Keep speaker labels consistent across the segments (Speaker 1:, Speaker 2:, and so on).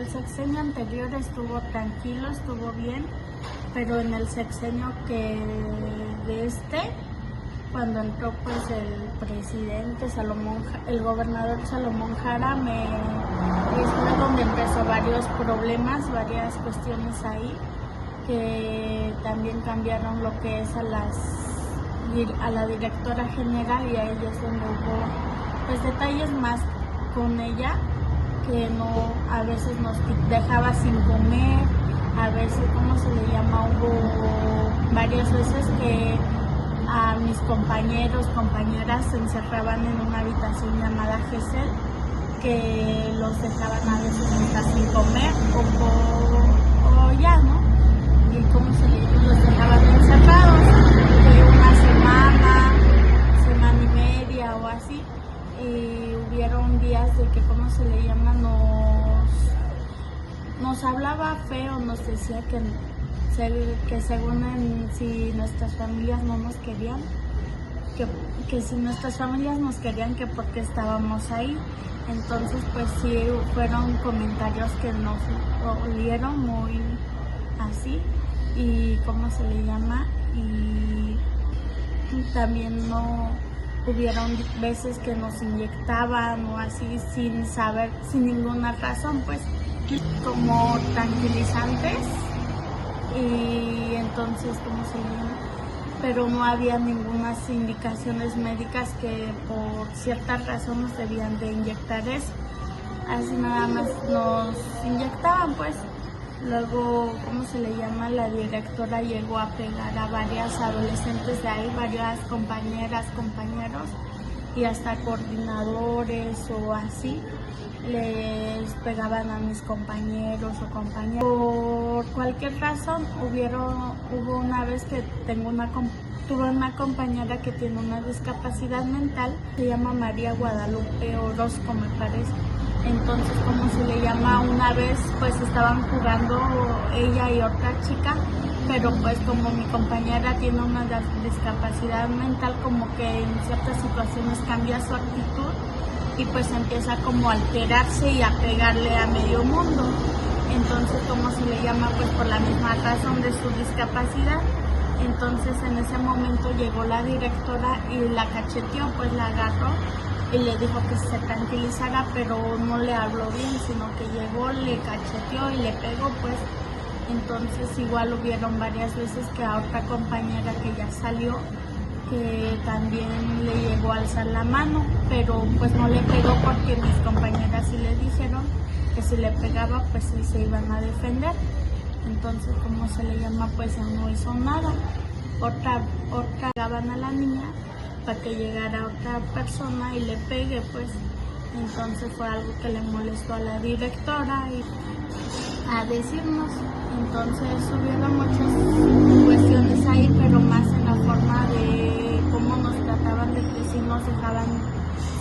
Speaker 1: sexenio anterior estuvo tranquilo, estuvo bien, pero en el sexenio que de cuando entró pues el presidente el gobernador Salomón Jara, fue donde empezó varios problemas, varias cuestiones ahí, que también cambiaron lo que es a la directora general, y a ella es donde hubo pues detalles más con ella, que no, a veces nos dejaba sin comer, a veces, hubo varias veces que a mis compañeras se encerraban en una habitación llamada Gesell, que los dejaban a veces hasta sin comer o ya, ¿no? Y los dejaban encerrados de una semana y media o así. Y hubieron días de que, nos hablaba feo, nos decía que según si nuestras familias no nos querían, que si nuestras familias nos querían, que porque estábamos ahí. Entonces pues sí, fueron comentarios que nos olieron muy así, y y también no hubieron veces que nos inyectaban o así sin saber, sin ninguna razón, pues como tranquilizantes, y entonces pero no había ninguna indicaciones médicas que por ciertas razones debían de inyectar eso, así nada más nos inyectaban pues. Luego, la directora llegó a pegar a varias adolescentes de ahí, varias compañeras, compañeros y hasta coordinadores o así, les pegaban a mis compañeros o compañeras. Por cualquier razón, hubo una vez que tuve una compañera que tiene una discapacidad mental, se llama María Guadalupe Orozco, me parece. Entonces, una vez pues estaban jugando ella y otra chica, pero pues como mi compañera tiene una discapacidad mental, como que en ciertas situaciones cambia su actitud y pues empieza como a alterarse y a pegarle a medio mundo. Entonces, pues por la misma razón de su discapacidad. Entonces en ese momento llegó la directora y la cacheteó, pues la agarró y le dijo que se tranquilizara, pero no le habló bien, sino que llegó, le cacheteó y le pegó, pues. Entonces igual hubieron varias veces que a otra compañera que ya salió, que también le llegó a alzar la mano, pero pues no le pegó porque mis compañeras sí le dijeron que si le pegaba pues sí se iban a defender. Entonces, pues ya no hizo nada. Otra pegaban a la niña para que llegara otra persona y le pegue, pues. Entonces fue algo que le molestó a la directora y a decirnos. Entonces hubieron muchas cuestiones ahí, pero más en la forma de cómo nos trataban, de que si nos dejaban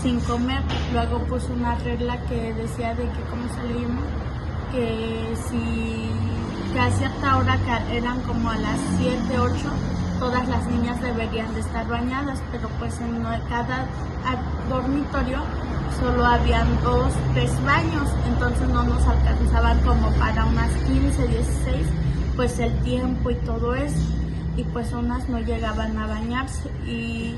Speaker 1: sin comer. Luego puso una regla que decía de que, que a cierta hora, que eran como a las 7, 8, todas las niñas deberían de estar bañadas, pero pues en cada dormitorio solo habían 2, 3 baños, entonces no nos alcanzaban como para unas 15, 16, pues el tiempo y todo eso, y pues unas no llegaban a bañarse y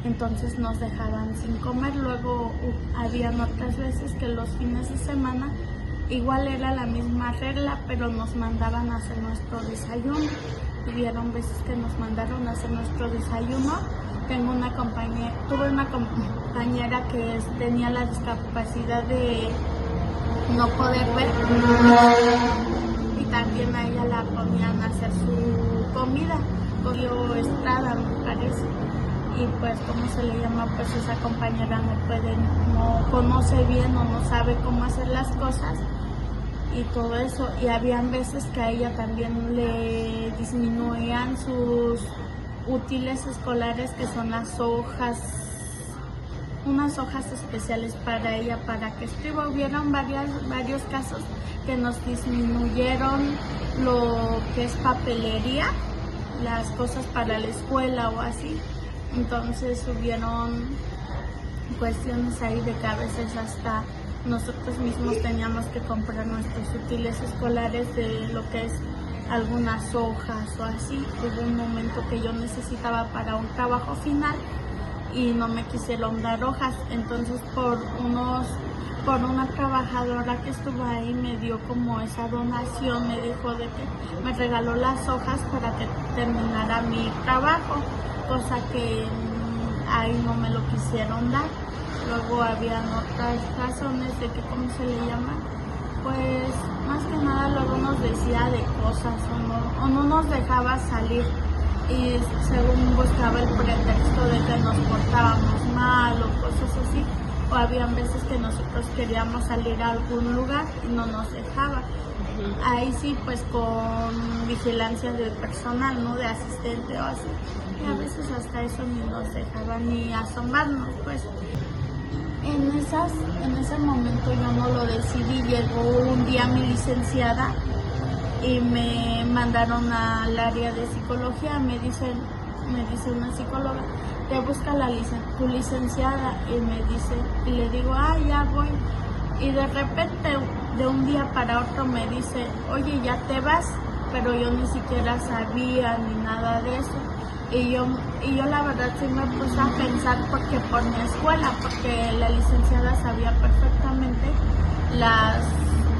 Speaker 1: entonces nos dejaban sin comer. Luego habían otras veces que los fines de semana igual era la misma regla, pero nos mandaban a hacer nuestro desayuno. Hubieron veces que nos mandaron a hacer nuestro desayuno. Tuve una compañera que tenía la discapacidad de no poder ver, y también a ella la ponían a hacer su comida, Dio Estrada, me parece. Y pues, pues esa compañera no conoce bien o no sabe cómo hacer las cosas y todo eso. Y habían veces que a ella también le disminuían sus útiles escolares, que son las hojas, unas hojas especiales para ella, para que escriba. Hubieron varios casos que nos disminuyeron lo que es papelería, las cosas para la escuela o así. Entonces hubieron cuestiones ahí de que a veces hasta nosotros mismos teníamos que comprar nuestros útiles escolares, de lo que es algunas hojas o así. Hubo un momento que yo necesitaba para un trabajo final y no me quisieron dar hojas, entonces por una trabajadora que estuvo ahí me dio como esa donación, me dijo de que me regaló las hojas para que terminara mi trabajo, cosa que ahí no me lo quisieron dar. Luego habían otras razones de que, ¿cómo se le llama? Pues más que nada luego nos decía de cosas o no nos dejaba salir, y según buscaba el pretexto de que nos portábamos mal o cosas así, o habían veces que nosotros queríamos salir a algún lugar y no nos dejaba. Ahí sí, pues con vigilancia del personal, ¿no? De asistente o así. Y a veces hasta eso ni nos dejaba ni asomarnos, pues. En ese momento yo no lo decidí. Llegó un día mi licenciada y me mandaron al área de psicología. Me dice una psicóloga, te busca tu licenciada, y le digo, ya voy. Y de repente, de un día para otro, me dice, oye, ya te vas, pero yo ni siquiera sabía ni nada de eso. Y yo la verdad sí me puse a pensar, porque por mi escuela, porque la licenciada sabía perfectamente las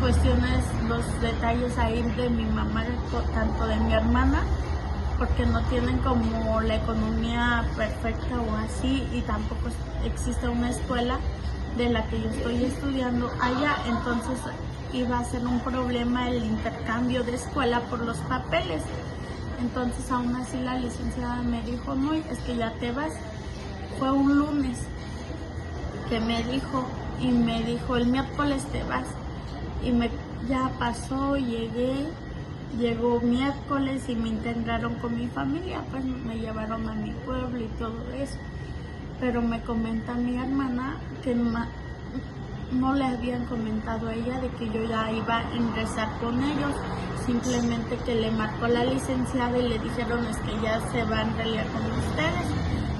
Speaker 1: cuestiones, los detalles ahí de mi mamá, tanto de mi hermana, porque no tienen como la economía perfecta o así, y tampoco existe una escuela de la que yo estoy estudiando allá, entonces iba a ser un problema el intercambio de escuela por los papeles. Entonces aún así la licenciada me dijo, no, es que ya te vas. Fue un lunes que me dijo, y me dijo, el miércoles te vas. Y ya pasó, llegó miércoles y me integraron con mi familia, pues me llevaron a mi pueblo y todo eso. Pero me comenta mi hermana que no le habían comentado a ella de que yo ya iba a ingresar con ellos, simplemente que le marcó la licenciada y le dijeron, es que ya se va en realidad con ustedes.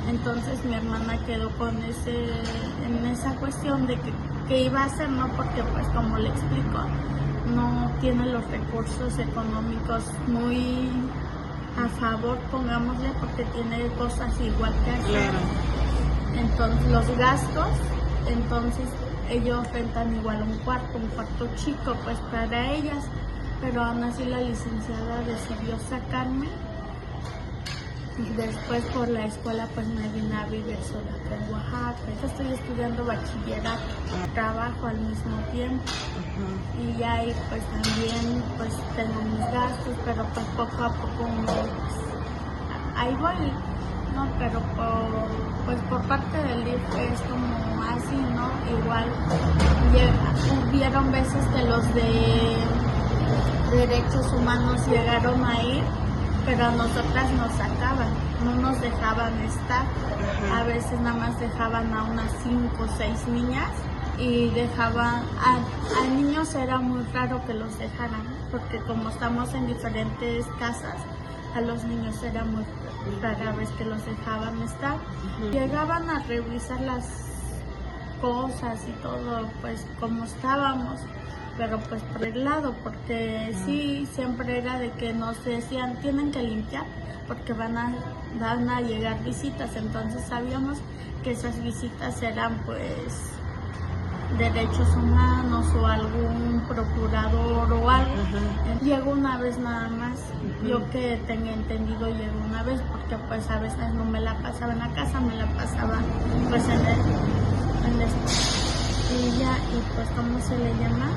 Speaker 1: Entonces mi hermana quedó en esa cuestión de que iba a hacer, ¿no? Porque pues como le explico, no tiene los recursos económicos muy a favor, pongámosle, porque tiene cosas igual que hacer. Entonces los gastos, entonces ellos rentan igual un cuarto chico pues para ellas, pero aún así la licenciada decidió sacarme. Y después por la escuela pues me vine a vivir sola acá en Oaxaca. Estoy estudiando bachillerato, trabajo al mismo tiempo, y ahí pues también pues tengo mis gastos, pero pues poco a poco ahí voy, ¿no? Pero por parte del DIF es como así, ¿no? Igual hubieron veces que los de derechos humanos llegaron a ir, pero a nosotras nos sacaban, no nos dejaban estar. A veces nada más dejaban a unas 5 o 6 niñas, y dejaban a niños, era muy raro que los dejaran, porque como estamos en diferentes casas, a los niños era muy rara vez que los dejaban estar. Llegaban a revisar las cosas y todo, pues como estábamos, pero pues por el lado, porque sí, siempre era de que nos decían, tienen que limpiar, porque van a llegar visitas. Entonces sabíamos que esas visitas eran pues derechos humanos o algún procurador o algo. Llegó una vez nada más, yo que tenía entendido llegó una vez, porque pues a veces no me la pasaba en la casa, me la pasaba pues en la escuela, y pues ¿cómo se le llama?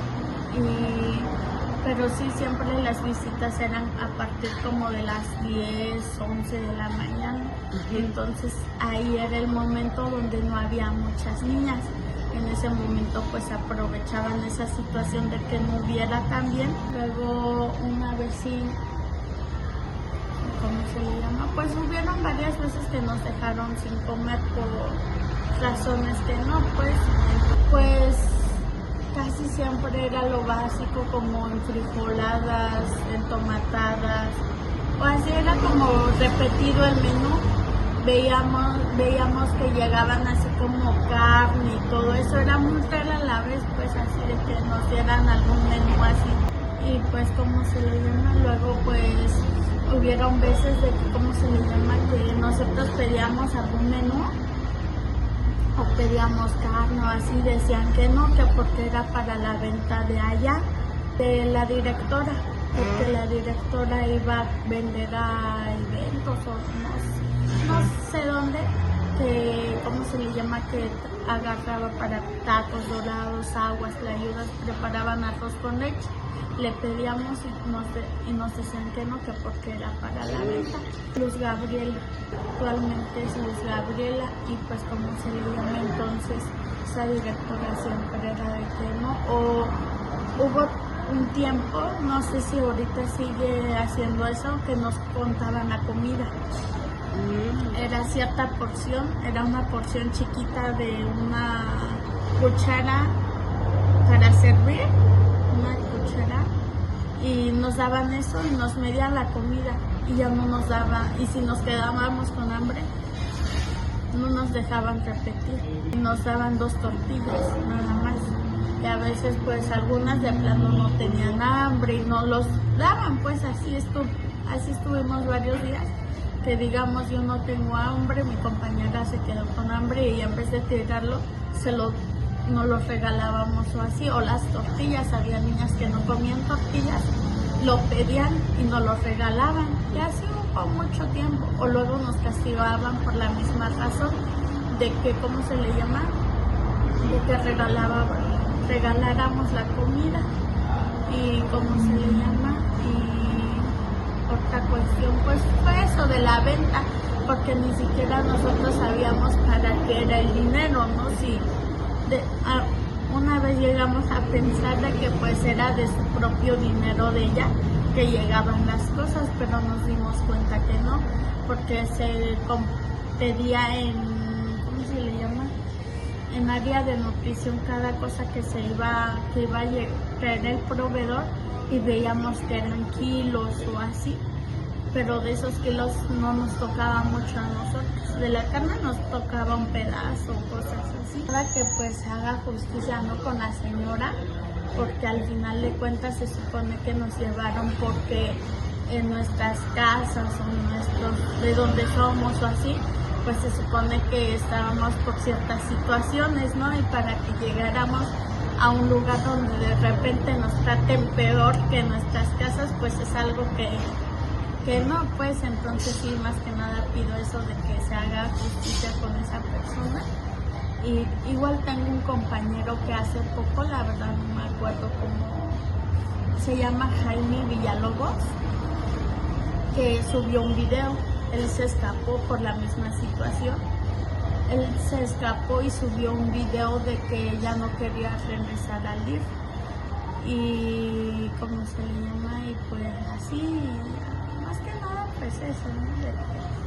Speaker 1: Pero sí, siempre las visitas eran a partir como de las 10, 11 de la mañana. Entonces ahí era el momento donde no había muchas niñas. En ese momento pues aprovechaban esa situación de que no hubiera también. Luego una vez sí, ¿cómo se le llama? Pues hubieron varias veces que nos dejaron sin comer por razones que no, pues casi siempre era lo básico, como enfrijoladas, entomatadas, o así era como repetido el menú, veíamos que llegaban así como carne y todo eso, era muy rara a la vez, pues así de que nos dieran algún menú así. Y pues como se le llama, luego pues hubieron veces de que, como se le llama, que nosotros pedíamos algún menú o pedíamos carne o así, decían que no, que porque era para la venta de allá, de la directora, porque la directora iba a vender a eventos o no sé dónde, que, ¿cómo se le llama?, que agarraba para tacos dorados, aguas, tlayudas, preparaban arroz con leche. Le pedíamos y nos decían que no, que porque era para la venta. Luz Gabriela, actualmente es Luz Gabriela, y pues como se le llama entonces, esa directora siempre era de que no, o hubo un tiempo, no sé si ahorita sigue haciendo eso, que nos contaban la comida. Era cierta porción, era una porción chiquita de una cuchara para servir, una cuchara, y nos daban eso y nos medían la comida y ya no nos daba, y si nos quedábamos con hambre no nos dejaban repetir y nos daban 2 tortillas nada más, y a veces pues algunas de plano no tenían hambre y no los daban, pues así estuvimos varios días, que digamos yo no tengo hambre, mi compañera se quedó con hambre y en vez de tirarlo nos los regalábamos o así, o las tortillas, había niñas que no comían tortillas, lo pedían y nos los regalaban, y así hubo mucho tiempo, o luego nos castigaban por la misma razón de que, ¿cómo se le llama?, de que regaláramos la comida, y ¿cómo se le llama?, y otra cuestión pues fue eso de la venta, porque ni siquiera nosotros sabíamos para qué era el dinero, ¿no? Una vez llegamos a pensar de que pues era de su propio dinero de ella que llegaban las cosas, pero nos dimos cuenta que no, porque se pedía en, ¿cómo se le llama?, en área de nutrición cada cosa que iba a traer el proveedor, y veíamos que eran kilos o así, pero de esos kilos no nos tocaba mucho a nosotros, de la carne nos tocaba un pedazo, cosas así. Para que pues haga justicia, ¿no?, con la señora, porque al final de cuentas se supone que nos llevaron porque en nuestras casas o de donde somos o así, pues se supone que estábamos por ciertas situaciones, ¿no? Y para que llegáramos a un lugar donde de repente nos traten peor que en nuestras casas, pues es algo que no, pues entonces sí, más que nada pido eso de que se haga justicia con esa persona. Y igual tengo un compañero que hace poco, la verdad no me acuerdo cómo se llama, Jaime Villalobos, que subió un video. Él se escapó por la misma situación. Él se escapó y subió un video de que ella no quería regresar al DIF. Y cómo se le llama, y pues así, más que nada pues eso, ¿no?